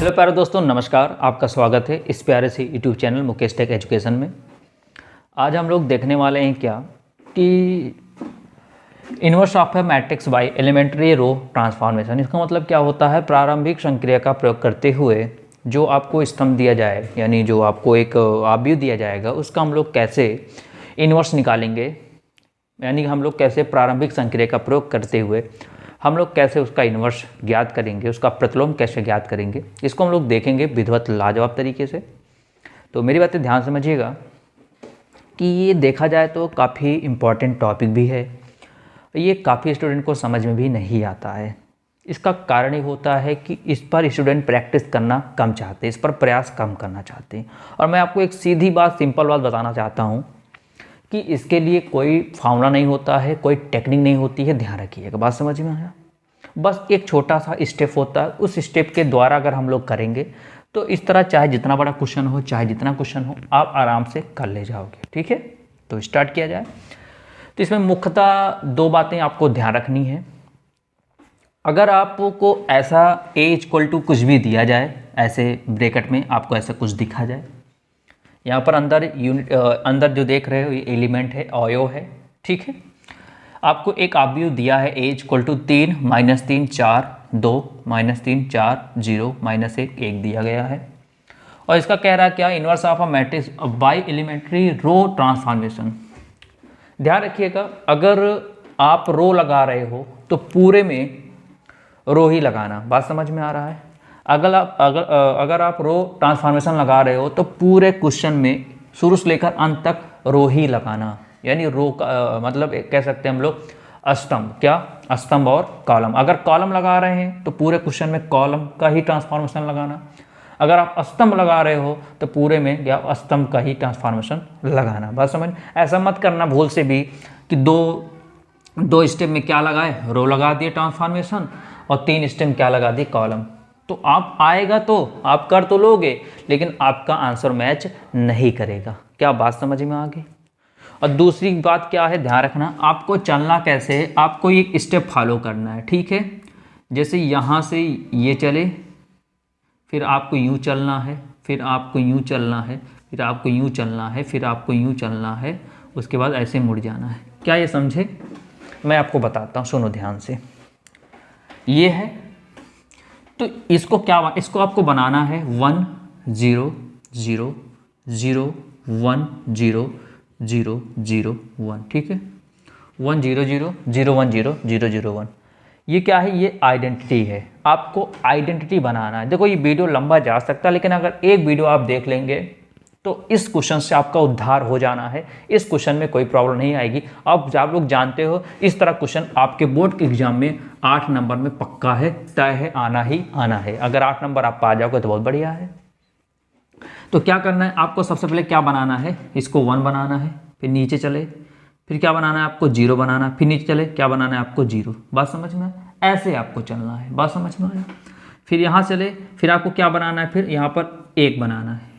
Hello प्यारे दोस्तों, नमस्कार। आपका स्वागत है इस प्यारे से YouTube channel Mukesh tech education में। आज हम लोग देखने वाले हैं क्या कि inverse of a matrix by elementary row transformation. इसका मतलब क्या होता है, प्रारंभिक संक्रिया का प्रयोग करते हुए जो आपको स्तंभ दिया जाए, यानी जो आपको एक आव्यूह दिया जाएगा, उसका हम लोग कैसे इन्वर्स निकालेंगे, यानी हम लोग कैसे प्रारंभिक संक्रिया का प्रयोग करते हुए हम लोग कैसे उसका इन्वर्स ज्ञात करेंगे, उसका प्रतिलोम कैसे ज्ञात करेंगे, इसको हम लोग देखेंगे विधिवत लाजवाब तरीके से। तो मेरी बातें ध्यान समझिएगा कि ये देखा जाए तो काफ़ी इम्पॉर्टेंट टॉपिक भी है, ये काफ़ी स्टूडेंट को समझ में भी नहीं आता है। इसका कारण ये होता है कि इस पर स्टूडेंट प्रैक्टिस करना कम चाहते हैं, इस पर प्रयास कम करना चाहते हैं। और मैं आपको एक सीधी बात, सिंपल बात बताना चाहता हूँ कि इसके लिए कोई फार्मूला नहीं होता है, कोई टेक्निक नहीं होती है। ध्यान रखिएगा, बात समझ में आया। बस एक छोटा सा स्टेप होता है, उस स्टेप के द्वारा अगर हम लोग करेंगे तो इस तरह चाहे जितना बड़ा क्वेश्चन हो, चाहे जितना क्वेश्चन हो, आप आराम से कर ले जाओगे। ठीक है, तो स्टार्ट किया जाए। तो इसमें मुख्यतः दो बातें आपको ध्यान रखनी है। अगर आपको ऐसा a इक्वल टू कुछ भी दिया जाए, ऐसे ब्रैकेट में आपको ऐसा कुछ दिखा जाए, यहाँ पर अंदर जो देख रहे हो ये एलिमेंट है, अवयव है। ठीक है, आपको एक आव्यूह दिया है a इक्वल टू 3 -3 4 2 -3 4 0 -1 1 दिया गया है। और इसका कह रहा है क्या, inverse of a matrix by elementary row transformation. ध्यान रखिएगा, अगर आप रो लगा रहे हो तो पूरे में रो ही लगाना। बात समझ में आ रहा है। अगर आप रो ट्रांसफॉर्मेशन लगा रहे हो तो पूरे क्वेश्चन में शुरू से लेकर अंत तक रो ही लगाना, यानी रो का मतलब कह सकते हैं हम लोग स्तंभ। क्या, स्तंभ और कॉलम। अगर कॉलम लगा रहे हैं तो पूरे क्वेश्चन में कॉलम का ही ट्रांसफॉर्मेशन लगाना। अगर आप स्तंभ लगा रहे हो तो पूरे में क्या, स्तंभ का ही ट्रांसफॉर्मेशन लगाना। बात समझ। ऐसा मत करना भूल से भी कि दो स्टेप में क्या लगाए, रो लगा दिए ट्रांसफॉर्मेशन, और 3 स्टेप में क्या लगा दिए, कॉलम। तो आप आएगा तो आप कर तो लोगे, लेकिन आपका आंसर मैच नहीं करेगा। क्या बात समझ में आ गई। और दूसरी बात क्या है, ध्यान रखना, आपको चलना कैसे है, आपको एक स्टेप फॉलो करना है। ठीक है, जैसे यहाँ से ये चले, फिर आपको यूँ चलना है, फिर आपको यूँ चलना है, फिर आपको यूँ चलना है, फिर आपको यूँ चलना है, उसके बाद ऐसे मुड़ जाना है। क्या ये समझे? मैं आपको बताता हूँ, सुनो ध्यान से। ये है तो इसको आपको बनाना है 1 0 0 0 1 0 0 0 1। ठीक है, 1 0 0 0 1 0 0 0 1। ये क्या है, ये आइडेंटिटी है। आपको आइडेंटिटी बनाना है। देखो, ये वीडियो लंबा जा सकता है, लेकिन अगर एक वीडियो आप देख लेंगे तो इस क्वेश्चन से आपका उद्धार हो जाना है। इस क्वेश्चन में कोई प्रॉब्लम नहीं आएगी। अब आप लोग जानते हो, इस तरह क्वेश्चन आपके बोर्ड के एग्जाम में 8 नंबर में पक्का है, तय है, आना ही आना है। अगर 8 नंबर आप पा जाओगे तो बहुत बढ़िया है। तो क्या करना है आपको, सबसे पहले क्या बनाना है, इसको 1 बनाना है, फिर नीचे चले, फिर क्या बनाना है आपको, 0 बनाना है, फिर नीचे चले, क्या बनाना है आपको, 0। बात समझ में, ऐसे आपको चलना है। बात समझ में आया। फिर यहाँ चले, फिर आपको क्या बनाना है, फिर यहाँ पर 1 बनाना है।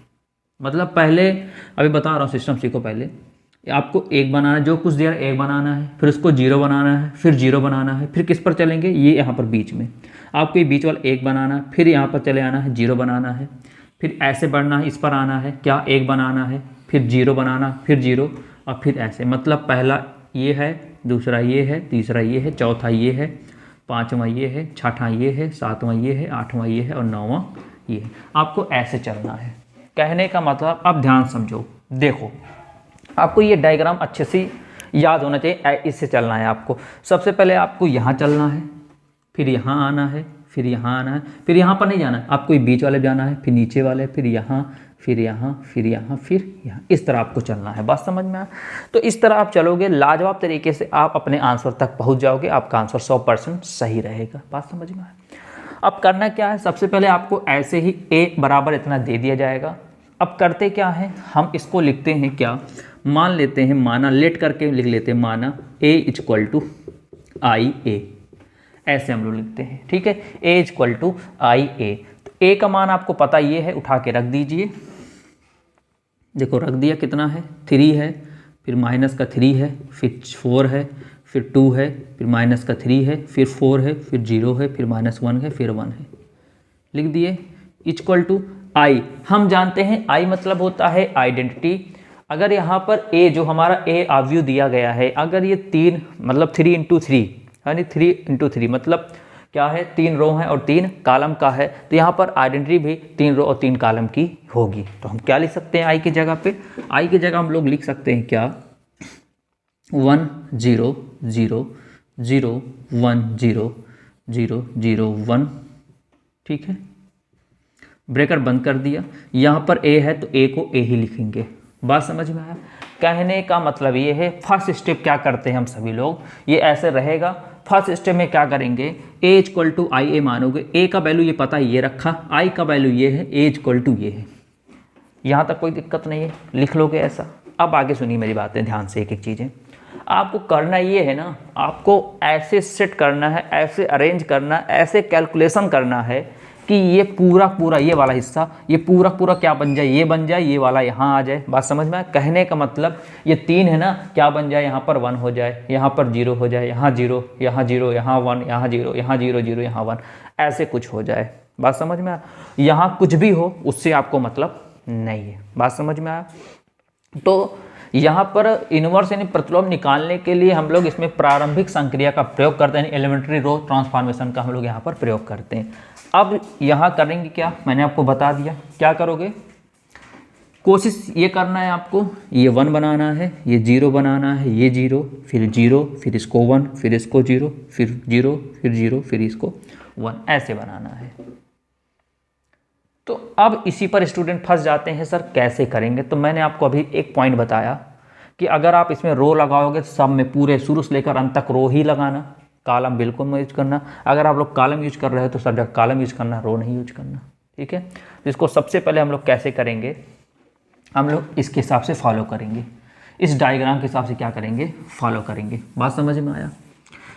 मतलब पहले, अभी बता रहा हूँ, सिस्टम सीखो। पहले आपको 1 बनाना है, जो कुछ दिया 1 बनाना है, फिर उसको 0 बनाना है, फिर 0 बनाना है, फिर किस पर चलेंगे, ये यहाँ पर बीच में आपको ये बीच वाला 1 बनाना है, फिर यहाँ पर चले आना है, 0 बनाना है, फिर ऐसे बढ़ना है, इस पर आना है, क्या, 1 बनाना है, फिर 0 बनाना, फिर 0, और फिर ऐसे। मतलब पहला ये है, दूसरा ये है, तीसरा ये है, चौथा ये है, पाँचवा ये है, छठा ये है, सातवां ये है, आठवां ये है, और 9वां ये है। आपको ऐसे चलना है। कहने का मतलब, अब ध्यान समझो। देखो, आपको ये डायग्राम अच्छे से याद होना चाहिए। इससे चलना है आपको। सबसे पहले आपको यहाँ चलना है, फिर यहाँ आना है, फिर यहाँ आना है, फिर यहाँ पर नहीं जाना है, आपको ये बीच वाले जाना है, फिर नीचे वाले, फिर यहाँ, फिर यहाँ, फिर यहाँ, फिर यहाँ। इस तरह आपको चलना है। बात समझ में आया। तो इस तरह आप चलोगे, लाजवाब तरीके से आप अपने आंसर तक पहुँच जाओगे। आपका आंसर 100% सही रहेगा। बात समझ में आया। अब करना क्या है, सबसे पहले आपको ऐसे ही a बराबर इतना दे दिया जाएगा। अब करते क्या है, हम इसको लिखते हैं क्या, मान लेते हैं, माना लेट करके लिख लेते हैं, माना a इक्वल टू आई ए, ऐसे हम लोग लिखते हैं। ठीक है, a इक्वल टू आई ए। तो a का मान आपको पता ये है, उठा के रख दीजिए। देखो रख दिया, कितना है, 3 है, फिर माइनस का 3 है, फिर 4 है, फिर 2 है, फिर माइनस का 3 है, फिर 4 है, फिर 0 है, फिर -1 है, फिर 1 है। लिख दिए। इक्वल टू आई। हम जानते हैं आई मतलब होता है आइडेंटिटी। अगर यहाँ पर ए जो हमारा ए अवयव दिया गया है, अगर ये 3 मतलब 3 इंटू 3 यानी 3 इंटू 3 मतलब क्या है, 3 रो है और 3 कॉलम का है, तो यहाँ पर आइडेंटिटी भी 3 रो और 3 कॉलम की होगी। तो हम क्या लिख सकते हैं आई की जगह पे, आई की जगह हम लोग लिख सकते हैं क्या, 1 0 0 0 1 0 0 0 1। ठीक है, ब्रेकर बंद कर दिया। यहाँ पर ए है तो ए को ए ही लिखेंगे। बात समझ में आया? कहने का मतलब ये है, फर्स्ट स्टेप क्या करते हैं हम सभी लोग, ये ऐसे रहेगा। फर्स्ट स्टेप में क्या करेंगे, ए इक्वल टू आई ए मानोगे, ए का वैल्यू ये पता है ये रखा, आई का वैल्यू ये है, ए इक्वल टू ये है। यहाँ तक कोई दिक्कत नहीं है, लिख लोगे ऐसा। अब आगे सुनिए मेरी बातें ध्यान से, एक एक चीज़ें आपको करना ये है ना, आपको ऐसे सेट करना है, ऐसे अरेंज करना, ऐसे कैलकुलेशन करना है कि ये पूरा पूरा ये वाला हिस्सा, ये पूरा पूरा क्या बन जाए, ये बन जाए, ये वाला यहाँ आ जाए। बात समझ में आए? कहने का मतलब ये 3 है ना, क्या बन जाए, यहाँ पर 1 हो जाए, यहाँ पर 0 हो जाए, यहाँ 0, यहाँ 0, यहाँ 1, यहाँ 0, यहाँ 0 0, यहाँ 1, ऐसे कुछ हो जाए। बात समझ में आया? यहाँ कुछ भी हो उससे आपको मतलब नहीं है। बात समझ में आया? तो यहाँ पर इनवर्स यानी प्रतिलोम निकालने के लिए हम लोग इसमें प्रारंभिक संक्रिया का प्रयोग करते हैं, एलिमेंट्री रो ट्रांसफॉर्मेशन का हम लोग यहाँ पर प्रयोग करते हैं। अब यहाँ करेंगे क्या, मैंने आपको बता दिया। क्या करोगे, कोशिश ये करना है आपको, ये 1 बनाना है, ये 0 बनाना है, ये 0, फिर 0, फिर इसको 1, फिर इसको 0, फिर 0, फिर 0, फिर इसको 1, ऐसे बनाना है। तो अब इसी पर स्टूडेंट फंस जाते हैं, सर कैसे करेंगे। तो मैंने आपको अभी एक पॉइंट बताया कि अगर आप इसमें रो लगाओगे तो सब में पूरे शुरू से लेकर अंत तक रो ही लगाना, कॉलम बिल्कुल मत यूज करना। अगर आप लोग कॉलम यूज कर रहे हो तो सब जगह कॉलम यूज करना, रो नहीं यूज करना। ठीक है, तो इसको सबसे पहले हम लोग कैसे करेंगे, हम लोग इसके हिसाब से फॉलो करेंगे, इस डायग्राम के हिसाब से क्या करेंगे, फॉलो करेंगे। बात समझ में आया?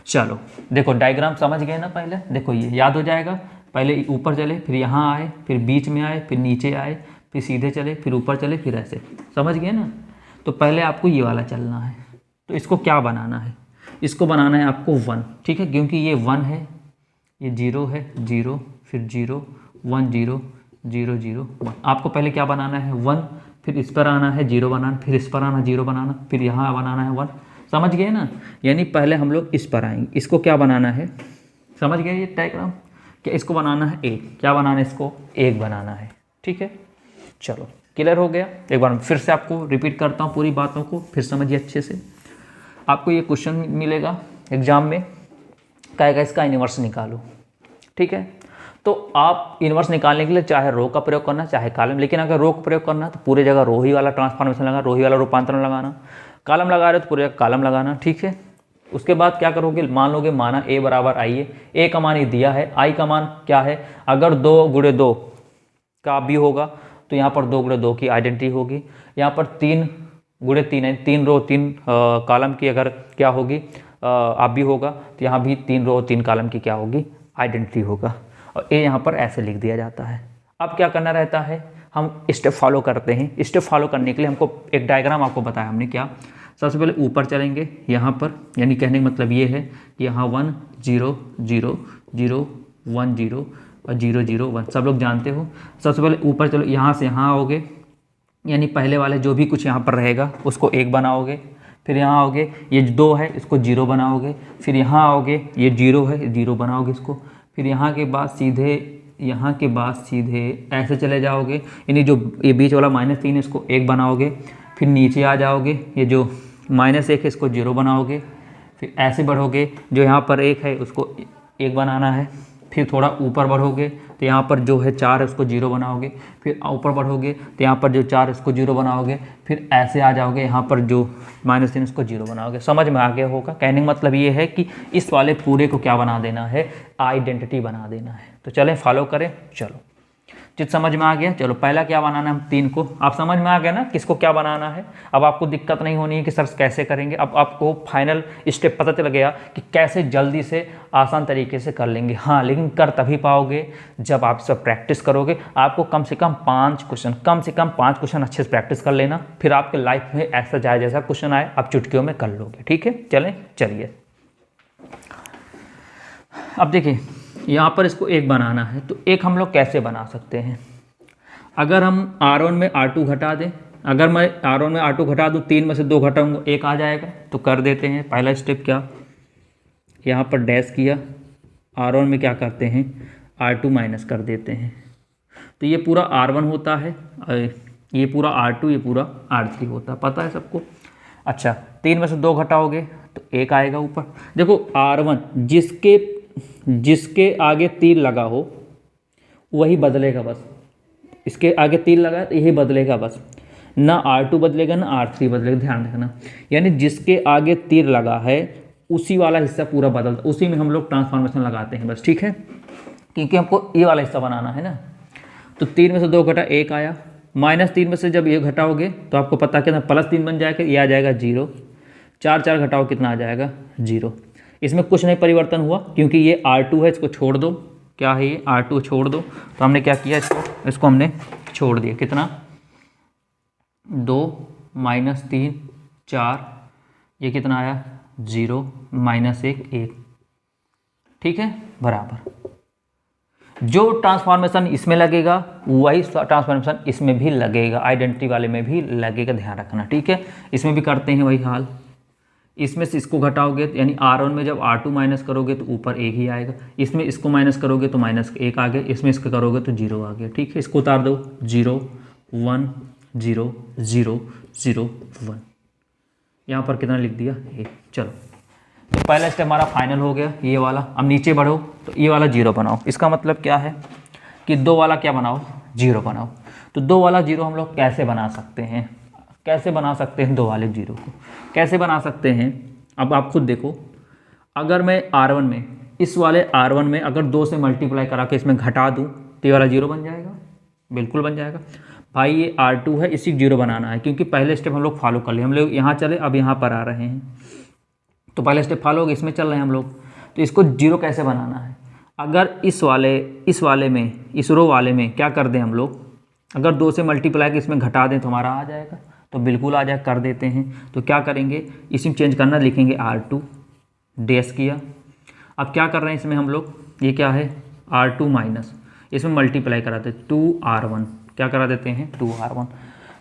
चलो देखो, डायग्राम समझ गए ना, पहले देखो ये याद हो जाएगा। पहले ऊपर चले, फिर यहाँ आए, फिर बीच में आए, फिर नीचे आए, फिर सीधे चले, फिर ऊपर चले, फिर ऐसे, समझ गए ना। तो पहले आपको ये वाला चलना है, तो इसको क्या बनाना है, इसको बनाना है आपको 1। ठीक है, क्योंकि ये 1 है, ये 0 है, 0, फिर 0 1 0 0 0 1। आपको पहले क्या बनाना है, 1, फिर इस पर आना है 0 बनाना, फिर इस पर आना 0 बनाना, फिर यहाँ बनाना है 1। समझ गए ना? यानी पहले हम लोग इस पर आएंगे, इसको क्या बनाना है, समझ गए ये डायग्राम, क्या इसको बनाना है 1, क्या बनाना है, इसको 1 बनाना है। ठीक है, चलो क्लियर हो गया। एक बार फिर से आपको रिपीट करता हूँ पूरी बातों को, फिर समझिए अच्छे से। आपको ये क्वेश्चन मिलेगा एग्जाम में, कहेगा इसका इनवर्स निकालो। ठीक है, तो आप इनवर्स निकालने के लिए चाहे रो का प्रयोग करना चाहे कॉलम, लेकिन अगर रो का प्रयोग करना तो पूरे जगह रो ही वाला ट्रांसफॉर्मेशन लगाना, रो ही वाला रूपांतरण लगाना। कॉलम लगा रहे हो तो पूरे जगह कॉलम लगाना। ठीक है, उसके बाद क्या करोगे, मान लोगे माना a बराबर आई है, a का मान ये दिया है, i का मान क्या है, अगर 2 गुणे 2 का भी होगा तो यहाँ पर 2 गुणे 2 की आइडेंटिटी होगी। यहाँ पर 3 गुणे 3 है, 3 रो 3 कॉलम की अगर क्या होगी आप भी होगा, तो यहाँ भी 3 रो 3 कॉलम की क्या होगी, आइडेंटिटी होगा। और a यहाँ पर ऐसे लिख दिया जाता है। अब क्या करना रहता है, हम स्टेप फॉलो करते हैं। स्टेप फॉलो करने के लिए हमको एक डायग्राम आपको बताया हमने, क्या, सबसे पहले ऊपर चलेंगे यहाँ पर, यानी कहने का मतलब ये है कि यहाँ 1 0 0 0 1 0 और 0 0 1 सब लोग जानते हो। सबसे पहले ऊपर चलो, यहाँ से यहाँ आओगे, यानी पहले वाले जो भी कुछ यहाँ पर रहेगा उसको 1 बनाओगे। फिर यहाँ आओगे, ये 2 है इसको 0 बनाओगे। फिर यहाँ आओगे, ये 0 है 0 बनाओगे इसको। फिर यहाँ के बाद सीधे ऐसे चले जाओगे, यानी जो ये बीच वाला -3 है इसको 1 बनाओगे। फिर नीचे आ जाओगे, ये जो -1 है इसको 0 बनाओगे। फिर ऐसे बढ़ोगे, जो यहाँ पर 1 है उसको 1 बनाना है। फिर थोड़ा ऊपर बढ़ोगे तो यहाँ पर जो है 4 है उसको 0 बनाओगे। फिर ऊपर बढ़ोगे तो यहाँ पर जो 4 है उसको 0 बनाओगे। फिर ऐसे आ जाओगे, यहाँ पर जो -3 उसको 0 बनाओगे। समझ में आ गया होगा। कहने का मतलब ये है कि इस वाले पूरे को क्या बना देना है, आइडेंटिटी बना देना है। तो चलें फॉलो करें। चलो चीज समझ में आ गया। चलो पहला क्या बनाना है, हम 3 को, आप समझ में आ गया ना किसको क्या बनाना है। अब आपको दिक्कत नहीं होनी है कि सर कैसे करेंगे। अब आपको फाइनल स्टेप पता चल गया कि कैसे जल्दी से आसान तरीके से कर लेंगे। हाँ, लेकिन कर तभी पाओगे जब आप सब प्रैक्टिस करोगे। आपको कम से कम 5 क्वेश्चन अच्छे से प्रैक्टिस कर लेना, फिर आपके लाइफ में ऐसा जाए जैसा क्वेश्चन आए आप चुटकियों में कर लोगे। ठीक है, चलिए। अब देखिए यहाँ पर इसको 1 बनाना है, तो 1 हम लोग कैसे बना सकते हैं? अगर हम R1 में R2 घटा दें, अगर मैं R1 में R2 घटा दूँ, 3 में से 2 घटाऊँगा 1 आ जाएगा। तो कर देते हैं। पहला स्टेप क्या, यहाँ पर डैश किया, R1 में क्या करते हैं, R2 माइनस कर देते हैं। तो ये पूरा R1 होता है, ये पूरा R2, ये पूरा R3 होता है, पता है सबको। अच्छा, 3 में से 2 घटाओगे तो 1 आएगा ऊपर। देखो R1 जिसके आगे तीर लगा हो वही बदलेगा बस, इसके आगे तीर लगा है तो यही बदलेगा बस, ना R2 बदलेगा ना R3 बदलेगा, ध्यान रखना। यानी जिसके आगे तीर लगा है उसी वाला हिस्सा पूरा बदलता, उसी में हम लोग ट्रांसफॉर्मेशन लगाते हैं बस, ठीक है, क्योंकि हमको ये वाला हिस्सा बनाना है ना। तो 3 में से 2 घटा 1 आया, -3 में से जब ये घटाओगे तो आपको पता कितना +3 बन जाएगा, ये आ जाएगा 0। 4 घटाओ कितना आ जाएगा 0। इसमें कुछ नहीं परिवर्तन हुआ क्योंकि ये R2 है, इसको छोड़ दो। क्या है ये R2 छोड़ दो, तो हमने क्या किया, इसको हमने छोड़ दिया। कितना 2 -3 4, ये कितना आया 0 -1 1, ठीक है, बराबर। जो ट्रांसफॉर्मेशन इसमें लगेगा वही ट्रांसफॉर्मेशन इसमें भी लगेगा, आइडेंटिटी वाले में भी लगेगा, ध्यान रखना, ठीक है। इसमें भी करते हैं वही हाल, इसमें से इसको घटाओगे यानी R1 में जब R2 माइनस करोगे तो ऊपर 1 ही आएगा, इसमें इसको माइनस करोगे तो -1 आ गया, इसमें इसको करोगे तो 0 आ गया, ठीक है। इसको उतार दो, 0 1 0 0 0 1, यहाँ पर कितना लिख दिया 1। चलो, तो पहला स्टेप हमारा फाइनल हो गया ये वाला। अब नीचे बढ़ो तो ये वाला 0 बनाओ। इसका मतलब क्या है कि 2 वाला क्या बनाओ, 0 बनाओ। तो 2 वाला 0 हम लोग कैसे बना सकते हैं, कैसे बना सकते हैं 2 वाले 0 को कैसे बना सकते हैं? अब आप खुद देखो, अगर मैं R1 में, इस वाले R1 में अगर 2 से मल्टीप्लाई करा के इसमें घटा दूँ तो ये वाला 0 बन जाएगा, बिल्कुल बन जाएगा भाई। ये R2 है, इसी 0 बनाना है क्योंकि पहले स्टेप हम लोग फॉलो कर लिए, हम लोग यहाँ चले अब यहाँ पर आ रहे हैं, तो पहले स्टेप फॉलो हो गया, इसमें चल रहे हैं हम लोग। तो इसको 0 कैसे बनाना है? अगर इस वाले में, इस रो वाले में क्या कर दें हम लोग, अगर 2 से मल्टीप्लाई के इसमें घटा दें तो हमारा आ जाएगा, तो बिल्कुल आ जाए, कर देते हैं। तो क्या करेंगे, इसमें चेंज करना, लिखेंगे R2 डैश किया। अब क्या कर रहे हैं इसमें हम लोग, ये क्या है R2 माइनस, इसमें मल्टीप्लाई कराते 2R1, क्या करा देते हैं 2R1।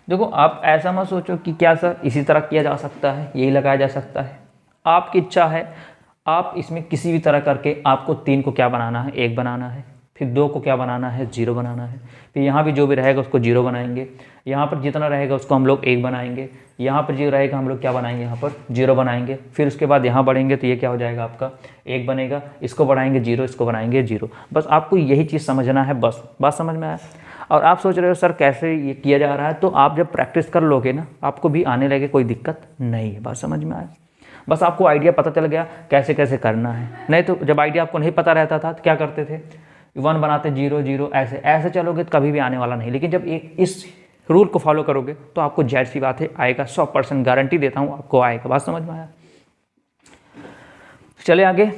देखो आप ऐसा मत सोचो कि क्या सर इसी तरह किया जा सकता है, यही लगाया जा सकता है, आपकी इच्छा है। आप इसमें किसी भी तरह करके आपको 3 को क्या बनाना है, 1 बनाना है, फिर 2 को क्या बनाना है 0 बनाना है, फिर यहाँ भी जो भी रहेगा उसको 0 बनाएंगे, यहाँ पर जितना रहेगा उसको हम लोग 1 बनाएंगे, यहाँ पर जो रहेगा हम लोग क्या बनाएंगे, यहाँ पर 0 बनाएंगे। फिर उसके बाद यहाँ बढ़ेंगे तो ये क्या हो जाएगा आपका 1 बनेगा, इसको बढ़ाएंगे 0, इसको बनाएंगे 0। बस आपको यही चीज़ समझना है, बस बात समझ में आया। और आप सोच रहे हो सर कैसे ये किया जा रहा है, तो आप जब प्रैक्टिस कर लोगे ना आपको भी आने लगे, कोई दिक्कत नहीं है, बात समझ में आया। बस आपको आइडिया पता चल गया कैसे कैसे करना है। नहीं तो जब आइडिया आपको नहीं पता रहता था तो क्या करते थे, 1 बनाते 0 0, ऐसे ऐसे चलोगे तो कभी भी आने वाला नहीं। लेकिन जब एक इस रूल को फॉलो करोगे तो आपको जाहिर सी बात है आएगा, 100% गारंटी देता हूँ आपको आएगा। बात समझ में आया? चले आगे।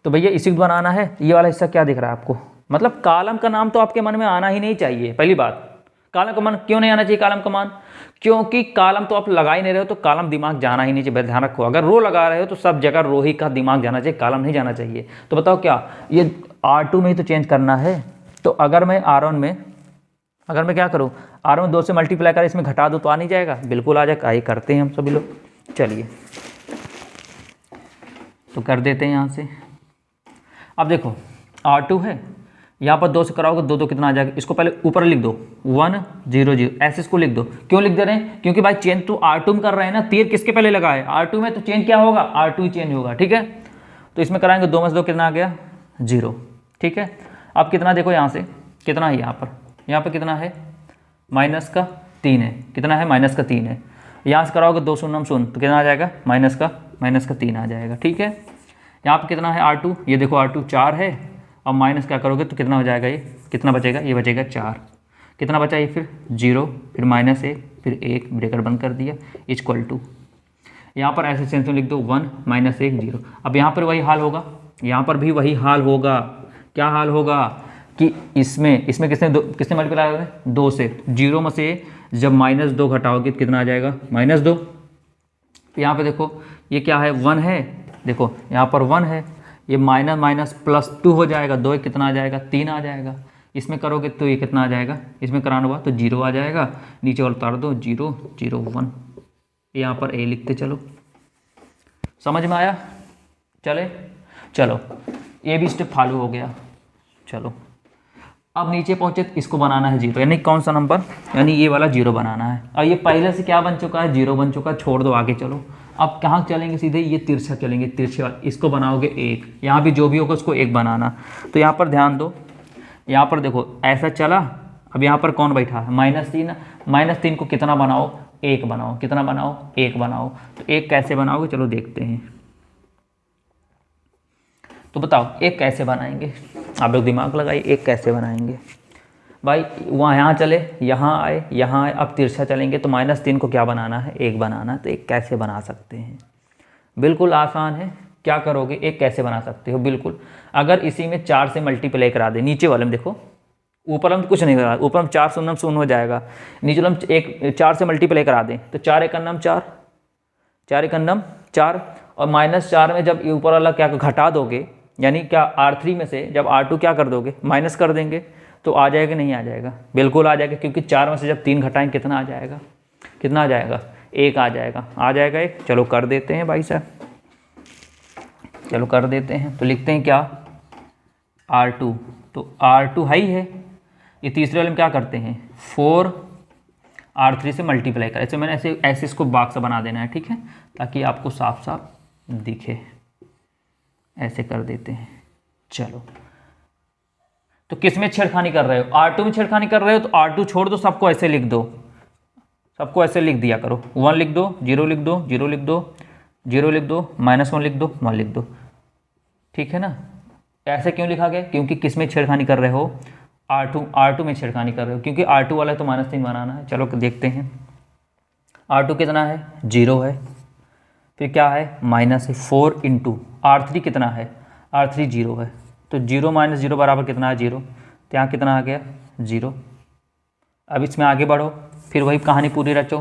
तो भैया इसी को बनाना है। ये वाला हिस्सा क्या दिख रहा है आपको, मतलब कॉलम का नाम तो आपके मन में आना ही नहीं चाहिए। पहली बात, कॉलम का मन क्यों नहीं आना चाहिए, कॉलम का मान, क्योंकि कॉलम तो आप लगा ही नहीं रहे हो, तो कॉलम दिमाग जाना ही नहीं चाहिए। ध्यान रखो, अगर रो लगा रहे हो तो सब जगह रो ही का दिमाग जाना चाहिए, कॉलम नहीं जाना चाहिए। तो बताओ क्या, ये R2 में ही तो चेंज करना है। तो अगर मैं R1 में, अगर मैं क्या करूँ, R1 में 2 से मल्टीप्लाई कर इसमें घटा दूँ तो आ नहीं जाएगा, बिल्कुल आ जाएगा। ये करते हैं हम सभी लोग, चलिए तो कर देते हैं यहाँ से। अब देखो R2 है, यहाँ पर 2 से कराओगे 2 2 कितना आ जाएगा, इसको पहले ऊपर लिख दो 1 0 0, ऐसे इसको लिख दो। क्यों लिख दे रहे हैं, क्योंकि भाई चेंज तो R2 में कर रहे हैं ना, तीर किसके पहले लगा है R2 में, तो चेंज क्या होगा R2 ही चेंज होगा, ठीक है। तो इसमें कराएंगे 2 में से 2 कितना आ गया 0, ठीक है। अब कितना देखो यहाँ से कितना है, यहाँ पर कितना है -3 है, कितना है -3 है। यहाँ से कराओगे 2 शून्य शून्य तो कितना आ जाएगा -3 आ जाएगा, ठीक है। यहाँ पर कितना है R2, ये देखो R2 4 है, अब माइनस क्या करोगे तो कितना हो जाएगा, ये कितना बचेगा, ये बचेगा 4, कितना बचा ये फिर 0, फिर -1, फिर 1, ब्रेकर बंद कर दिया, इक्वल टू, यहाँ पर ऐसे सेंस में लिख दो 1 -1 0। अब यहाँ पर वही हाल होगा, यहाँ पर भी वही हाल होगा। क्या हाल होगा कि इसमें किसने मल्टीप्लाई करें 2 से, 0 में से जब -2 घटाओगे तो कितना आ जाएगा -2। यहाँ पे देखो ये क्या है 1 है, देखो यहाँ पर 1 है, ये माइनस माइनस प्लस 2 हो जाएगा, 2 एक कितना आ जाएगा, 3 आ जाएगा। इसमें करोगे तो ये कितना आ जाएगा, इसमें कराना हुआ तो 0 आ जाएगा, नीचे और उतार दो 0 0 1, यहाँ पर a लिखते चलो। समझ में आया? चलो ये भी स्टेप फॉलो हो गया। चलो अब नीचे पहुँचे तो इसको बनाना है 0, यानी कौन सा नंबर, यानी ये वाला 0 बनाना है। और ये पहले से क्या बन चुका है, 0 बन चुका है, छोड़ दो आगे चलो। अब कहाँ चलेंगे, सीधे ये तिरछा चलेंगे, तिरछे वाला इसको बनाओगे 1, यहाँ भी जो भी होगा उसको 1 बनाना। तो यहाँ पर ध्यान दो, यहाँ पर देखो ऐसा चला, अब यहाँ पर कौन बैठा है, -3, -3 को कितना बनाओ, 1 बनाओ, कितना बनाओ, 1 बनाओ। तो 1 कैसे बनाओगे, चलो देखते हैं। तो बताओ 1 कैसे बनाएंगे, आप लोग दिमाग लगाइए, 1 कैसे बनाएंगे भाई। वहाँ यहाँ चले, यहाँ आए, अब तिरछा चलेंगे तो -3 को क्या बनाना है, 1 बनाना है। तो 1 कैसे बना सकते हैं, बिल्कुल आसान है। क्या करोगे, 1 कैसे बना सकते हो, बिल्कुल अगर इसी में 4 से मल्टीप्लाई करा दे, नीचे वाले में देखो, ऊपर हम कुछ नहीं करा, ऊपर हम 4 शून्य हो जाएगा, नीचे हम 4 से मल्टीप्लाई करा दें तो 4 एक अन्नम 4, 4 एक अन्नम 4, और -4 में जब ऊपर वाला क्या घटा दोगे, यानी क्या R3 में से जब R2 क्या कर दोगे, माइनस कर देंगे, तो आ जाएगा नहीं आ जाएगा, बिल्कुल आ जाएगा, क्योंकि 4 में से जब 3 घटाएं कितना आ जाएगा, कितना आ जाएगा, 1 आ जाएगा, आ जाएगा 1। चलो कर देते हैं भाई साहब, चलो कर देते हैं। तो लिखते हैं क्या, R2, तो R2 है ही है। ये तीसरे वाले में क्या करते हैं, 4 R3 से मल्टीप्लाई कर, ऐसे मैंने ऐसे इसको बॉक्स बना देना है, ठीक है, ताकि आपको साफ साफ दिखे। ऐसे कर देते हैं। चलो तो किस में छेड़खानी कर रहे हो, R2 में छेड़खानी कर रहे हो, तो R2 छोड़ दो, सबको ऐसे लिख दो, सबको ऐसे लिख दिया करो, 1 लिख दो, 0 लिख दो, 0 लिख दो, 0 लिख दो, -1 लिख दो, 1 लिख दो, ठीक है ना। ऐसे क्यों लिखा गया, क्योंकि किस में छेड़खानी कर रहे हो, R2 में छेड़खानी कर रहे हो, क्योंकि R2 वाला है तो -3 बनाना है। चलो देखते हैं, R2 कितना है, 0 है, फिर क्या है, माइनस है, 4 इंटू R3 कितना है, R3 0 है, तो 0 - 0 बराबर कितना है, 0, तो यहाँ कितना आ गया, 0। अब इसमें आगे बढ़ो, फिर वही कहानी पूरी रचो।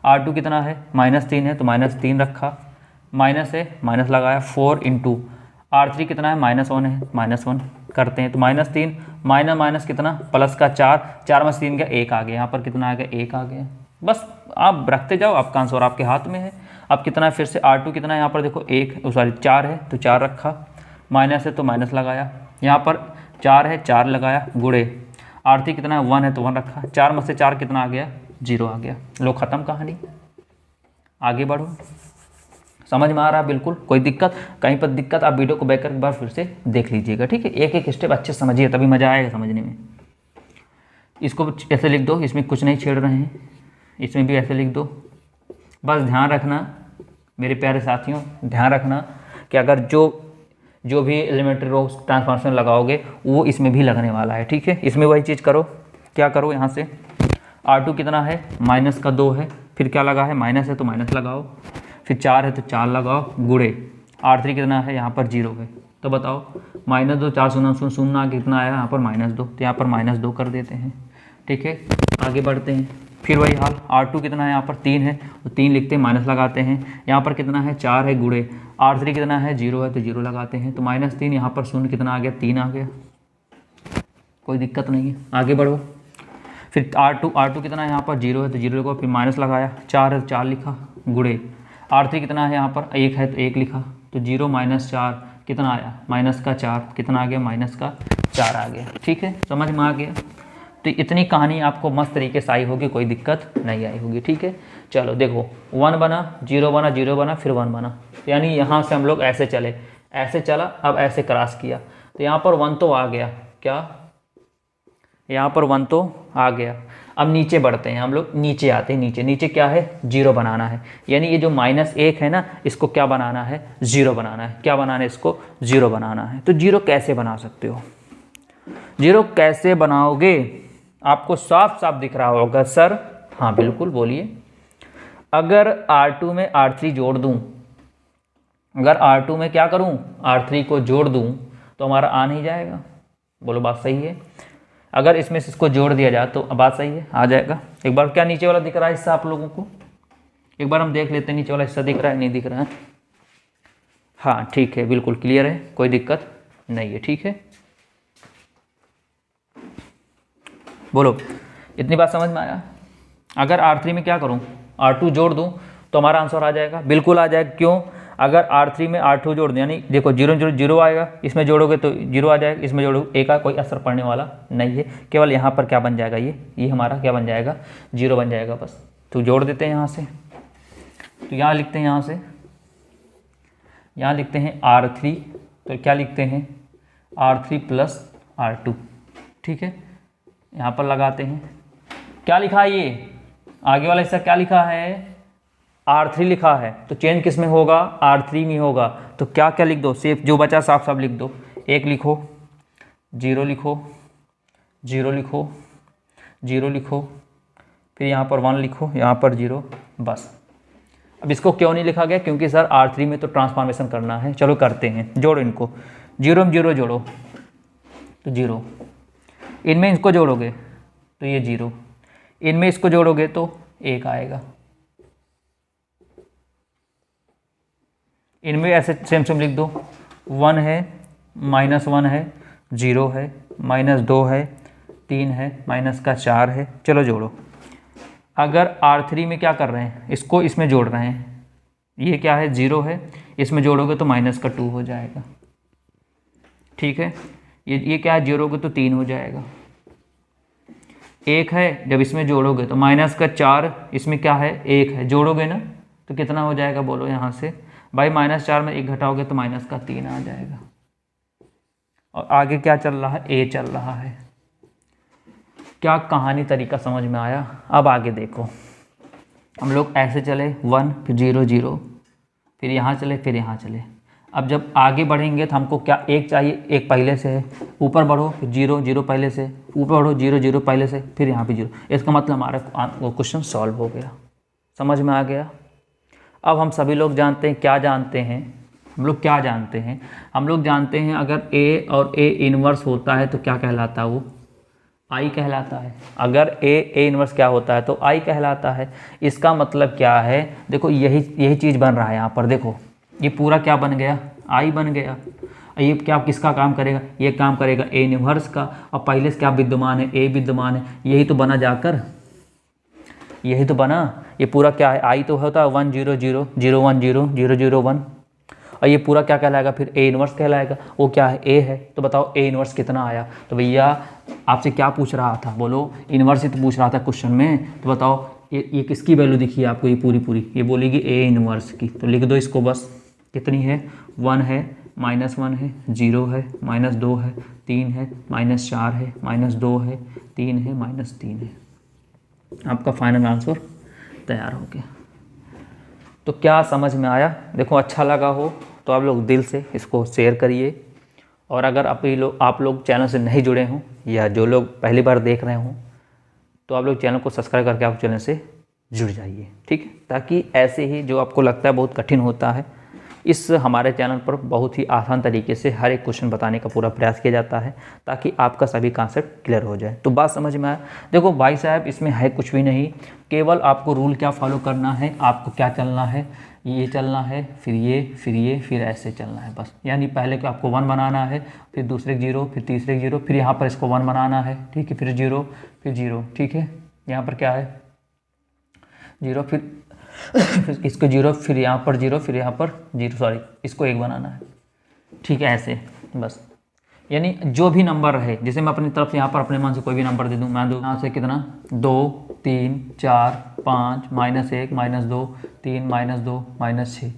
R2 कितना है, -3 है, तो -3 रखा, माइनस है, माइनस लगाया, 4 इंटू R3 कितना है, -1 है, -1 करते हैं, तो -3 माइनस कितना, प्लस का 4 में से 3 गया, 1 आ गया, यहाँ पर कितना आ गया, 1 आ गया। बस आप रखते जाओ, आपका आंसर आपके हाथ में है। अब कितना है, फिर से R2 कितना है, यहाँ पर देखो 4 है, तो 4 रखा, माइनस है तो माइनस लगाया, यहाँ पर 4 है, 4 लगाया, गुड़े R3 कितना है, 1 है तो 1 रखा, 4 में से 4 कितना आ गया, 0 आ गया। लो खत्म कहानी, आगे बढ़ो। समझ में आ रहा है, बिल्कुल कोई दिक्कत, कहीं पर दिक्कत आप वीडियो को बैक कर एक बार फिर से देख लीजिएगा, ठीक है। एक एक स्टेप अच्छे समझिए, तभी मज़ा आएगा समझने में। इसको ऐसे लिख दो, इसमें कुछ नहीं छेड़ रहे हैं, इसमें भी ऐसे लिख दो। बस ध्यान रखना मेरे प्यारे साथियों, ध्यान रखना कि अगर जो भी एलिमेंट्री रो ट्रांसफॉर्मेशन लगाओगे वो इसमें भी लगने वाला है, ठीक है। इसमें वही चीज़ करो, क्या करो, यहाँ से R2 कितना है, -2 है, फिर क्या लगा है, माइनस है तो माइनस लगाओ, फिर 4 है तो 4 लगाओ, गुड़े R3 कितना है, यहाँ पर 0 है, तो बताओ -2, 4 शून्य कितना आया, यहाँ पर -2, तो यहाँ पर -2 कर देते हैं, ठीक है। आगे बढ़ते हैं, फिर वही हाल, R2 कितना है, यहाँ पर 3 है, तो 3 लिखते हैं, माइनस लगाते हैं, यहाँ पर कितना है, 4 है, गुड़े R3 कितना है, 0 है, तो 0 लगाते हैं, तो -3, यहाँ पर शून्य कितना आ गया, 3 आ गया, कोई दिक्कत नहीं है। आगे बढ़ो, फिर R2 कितना है, यहाँ पर 0 है, तो 0 को फिर माइनस लगाया, 4 है तो 4 लिखा, गुड़े R3 कितना है, यहाँ पर 1 है तो 1 लिखा, तो 0 - 4 कितना आया, -4 कितना आ गया, -4 आ गया, ठीक है, समझ में आ गया। तो इतनी कहानी आपको मस्त तरीके से आई होगी, कोई दिक्कत नहीं आई होगी, ठीक है। चलो देखो, 1 बना, 0 बना, 0 बना, फिर 1 बना, यानी यहाँ से हम लोग ऐसे चले, ऐसे चला, अब ऐसे क्रॉस किया, तो यहाँ पर 1 तो आ गया, क्या, यहाँ पर 1 तो आ गया। अब नीचे बढ़ते हैं हम लोग, नीचे आते हैं, नीचे क्या है, 0 बनाना है, यानी ये जो -1 है ना, इसको क्या बनाना है, 0 बनाना है, क्या बनाना है, इसको 0 बनाना है। तो 0 कैसे बना सकते हो, 0 कैसे बनाओगे, आपको साफ साफ दिख रहा होगा सर, हाँ बिल्कुल बोलिए। अगर R2 में R3 जोड़ दूं, अगर R2 में क्या करूं, R3 को जोड़ दूं, तो हमारा आ नहीं जाएगा, बोलो बात सही है। अगर इसमें से इसको जोड़ दिया जाए तो बात सही है, आ जाएगा। एक बार क्या नीचे वाला दिख रहा है हिस्सा आप लोगों को, एक बार हम देख लेते हैं नीचे वाला हिस्सा दिख रहा है, नहीं दिख रहा है, हाँ ठीक है, बिल्कुल क्लियर है, कोई दिक्कत नहीं है, ठीक है। बोलो, इतनी बात समझ में आया? अगर R3 में क्या करूँ, R2 जोड़ दूँ तो हमारा आंसर आ जाएगा, बिल्कुल आ जाएगा। क्यों? अगर R3 में R2 जोड़ दें, यानी देखो 0 0 0 आएगा, इसमें जोड़ोगे तो 0 आ जाएगा, इसमें जोड़ोगे, एक का कोई असर पड़ने वाला नहीं है। केवल यहाँ पर क्या बन जाएगा, ये हमारा क्या बन जाएगा, 0 बन जाएगा बस। तो जोड़ देते हैं यहाँ से, तो यहाँ लिखते हैं, यहाँ लिखते हैं R3, तो क्या लिखते हैं R3 प्लस R2, ठीक है। यहाँ पर लगाते हैं, क्या लिखा है, ये आगे वाला हिस्सा क्या लिखा है, R3 लिखा है, तो चेंज किस में होगा, R3 में होगा। तो क्या क्या लिख दो, सिर्फ जो बचा साफ साफ लिख दो, 1 लिखो, 0 लिखो, 0 लिखो, 0 लिखो, फिर यहाँ पर 1 लिखो, यहाँ पर 0, बस। अब इसको क्यों नहीं लिखा गया, क्योंकि सर R3 में तो ट्रांसफॉर्मेशन करना है। चलो करते हैं, जोड़ो इनको, 0 में 0 जोड़ो तो 0, इनमें इसको जोड़ोगे तो ये 0, इनमें इसको जोड़ोगे तो 1 आएगा, इनमें ऐसे सेम सेम लिख दो, 1 है, -1 है, 0 है, -2 है, 3 है, माइनस का 4 है। चलो जोड़ो। अगर R3 में क्या कर रहे हैं, इसको इसमें जोड़ रहे हैं, ये क्या है, 0 है, इसमें जोड़ोगे तो -2 हो जाएगा, ठीक है। ये क्या है, जोड़ोगे तो 3 हो जाएगा। 1 है, जब इसमें जोड़ोगे तो -4, इसमें क्या है, 1 है, जोड़ोगे ना तो कितना हो जाएगा, बोलो यहाँ से भाई, -4 में 1 घटाओगे तो -3 आ जाएगा। और आगे क्या चल रहा है, A चल रहा है। क्या कहानी तरीका समझ में आया? अब आगे देखो, हम लोग ऐसे चले, 1 फिर 0 0, फिर यहाँ चले, फिर यहाँ चले। अब जब आगे बढ़ेंगे तो हमको क्या, 1 चाहिए, 1 पहले से है, ऊपर बढ़ो, फिर 0 0 पहले से, ऊपर बढ़ो, 0 0 पहले से, फिर यहाँ पे 0। इसका मतलब हमारा क्वेश्चन सॉल्व हो गया, समझ में आ गया। अब हम सभी लोग जानते हैं, क्या जानते हैं हम लोग, क्या जानते हैं हम लोग, जानते हैं अगर A और A इनवर्स होता है तो क्या कहलाता है, वो I कहलाता है। अगर A इनवर्स क्या होता है तो I कहलाता है। इसका मतलब क्या है, देखो यही चीज़ बन रहा है यहाँ पर, देखो ये पूरा क्या बन गया, I बन गया। ये क्या किसका काम करेगा, ये काम करेगा A इनवर्स का, और पहले से क्या विद्यमान है, A विद्यमान है, यही तो बना जाकर, यही तो बना। ये पूरा क्या है, I तो होता है 1 0 0 0 1 0 0 0 1, और ये पूरा क्या कहलाएगा, फिर A इनवर्स कहलाएगा। वो क्या है, A है, तो बताओ A इनवर्स कितना आया। तो भैया आपसे क्या पूछ रहा था, बोलो, इनवर्स ही तो पूछ रहा था क्वेश्चन में। तो बताओ ये किसकी वैल्यू दिखी है आपको, ये पूरी, ये बोलेगी A इनवर्स की। तो लिख दो इसको बस, कितनी है, 1 है, -1 है, 0 है, -2 है, 3 है, -4 है, -2 है, 3 है, -3 है। आपका फाइनल आंसर तैयार हो गया। तो क्या समझ में आया? देखो अच्छा लगा हो तो आप लोग दिल से इसको शेयर करिए, और अगर आप लोग चैनल से नहीं जुड़े हों, या जो लोग पहली बार देख रहे हों, तो आप लोग चैनल को सब्सक्राइब करके आप चैनल से जुड़ जाइए, ठीक है। ताकि ऐसे ही जो आपको लगता है बहुत कठिन होता है, इस हमारे चैनल पर बहुत ही आसान तरीके से हर एक क्वेश्चन बताने का पूरा प्रयास किया जाता है, ताकि आपका सभी कॉन्सेप्ट क्लियर हो जाए। तो बात समझ में आया? देखो भाई साहब, इसमें है कुछ भी नहीं, केवल आपको रूल क्या फॉलो करना है, आपको क्या चलना है, ये चलना है, फिर ये, फिर ये, फिर ऐसे चलना है बस। यानी पहले को आपको 1 बनाना है, फिर दूसरे 0, फिर तीसरे 0, फिर यहाँ पर इसको 1 बनाना है, ठीक है, फिर 0, फिर 0, ठीक है। यहाँ पर क्या है, 0, फिर इसको 0, फिर यहाँ पर 0, फिर यहाँ पर 0, सॉरी इसको 1 बनाना है, ठीक है, ऐसे बस। यानी जो भी नंबर रहे, जैसे मैं अपनी तरफ से यहाँ पर अपने मन से कोई भी नंबर दे दूँ, मैं दूँ यहाँ से कितना, 2 3 4 5 -1 -2 3 -2 -6,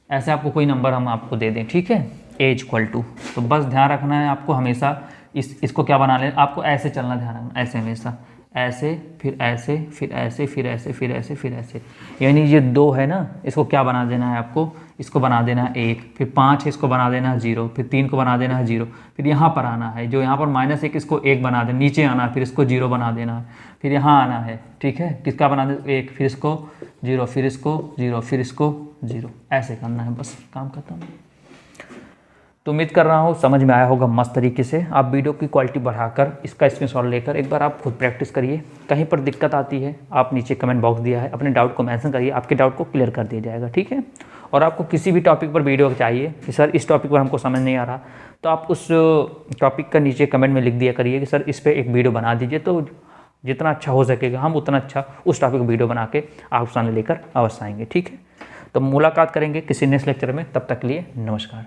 ऐसे आपको कोई नंबर हम आपको दे दें, ठीक है, A=, तो बस ध्यान रखना है आपको हमेशा इसको क्या बना लें, आपको ऐसे चलना, ध्यान रखना, ऐसे हमेशा, ऐसे, फिर ऐसे, फिर ऐसे, फिर ऐसे, फिर ऐसे, फिर ऐसे। यानी ये 2 है ना, इसको क्या बना देना है आपको, इसको बना देना है 1, फिर 5 है, इसको बना देना है 0, फिर 3 को बना देना है 0, फिर यहाँ पर आना है, जो यहाँ पर -1, इसको 1 बना देना, नीचे आना है, फिर इसको 0 बना देना है, फिर यहाँ आना है, ठीक है, किसका बना दे 1, फिर इसको 0, फिर इसको 0, फिर इसको 0, ऐसे करना है, बस काम खत्म। तो उम्मीद कर रहा हूँ समझ में आया होगा मस्त तरीके से। आप वीडियो की क्वालिटी बढ़ाकर इसका स्क्रीनशॉट लेकर एक बार आप खुद प्रैक्टिस करिए। कहीं पर दिक्कत आती है आप नीचे कमेंट बॉक्स दिया है, अपने डाउट को मेंशन करिए, आपके डाउट को क्लियर कर दिया जाएगा, ठीक है। और आपको किसी भी टॉपिक पर वीडियो चाहिए कि सर इस टॉपिक पर हमको समझ नहीं आ रहा, तो आप उस टॉपिक का नीचे कमेंट में लिख दिया करिए कि सर इस पर एक वीडियो बना दीजिए। तो जितना अच्छा हो सकेगा हम उतना अच्छा उस टॉपिक को वीडियो बना के आप सामने लेकर अवश्य आएंगे, ठीक है। तो मुलाकात करेंगे किसी नेक्स्ट लेक्चर में, तब तक के लिए नमस्कार।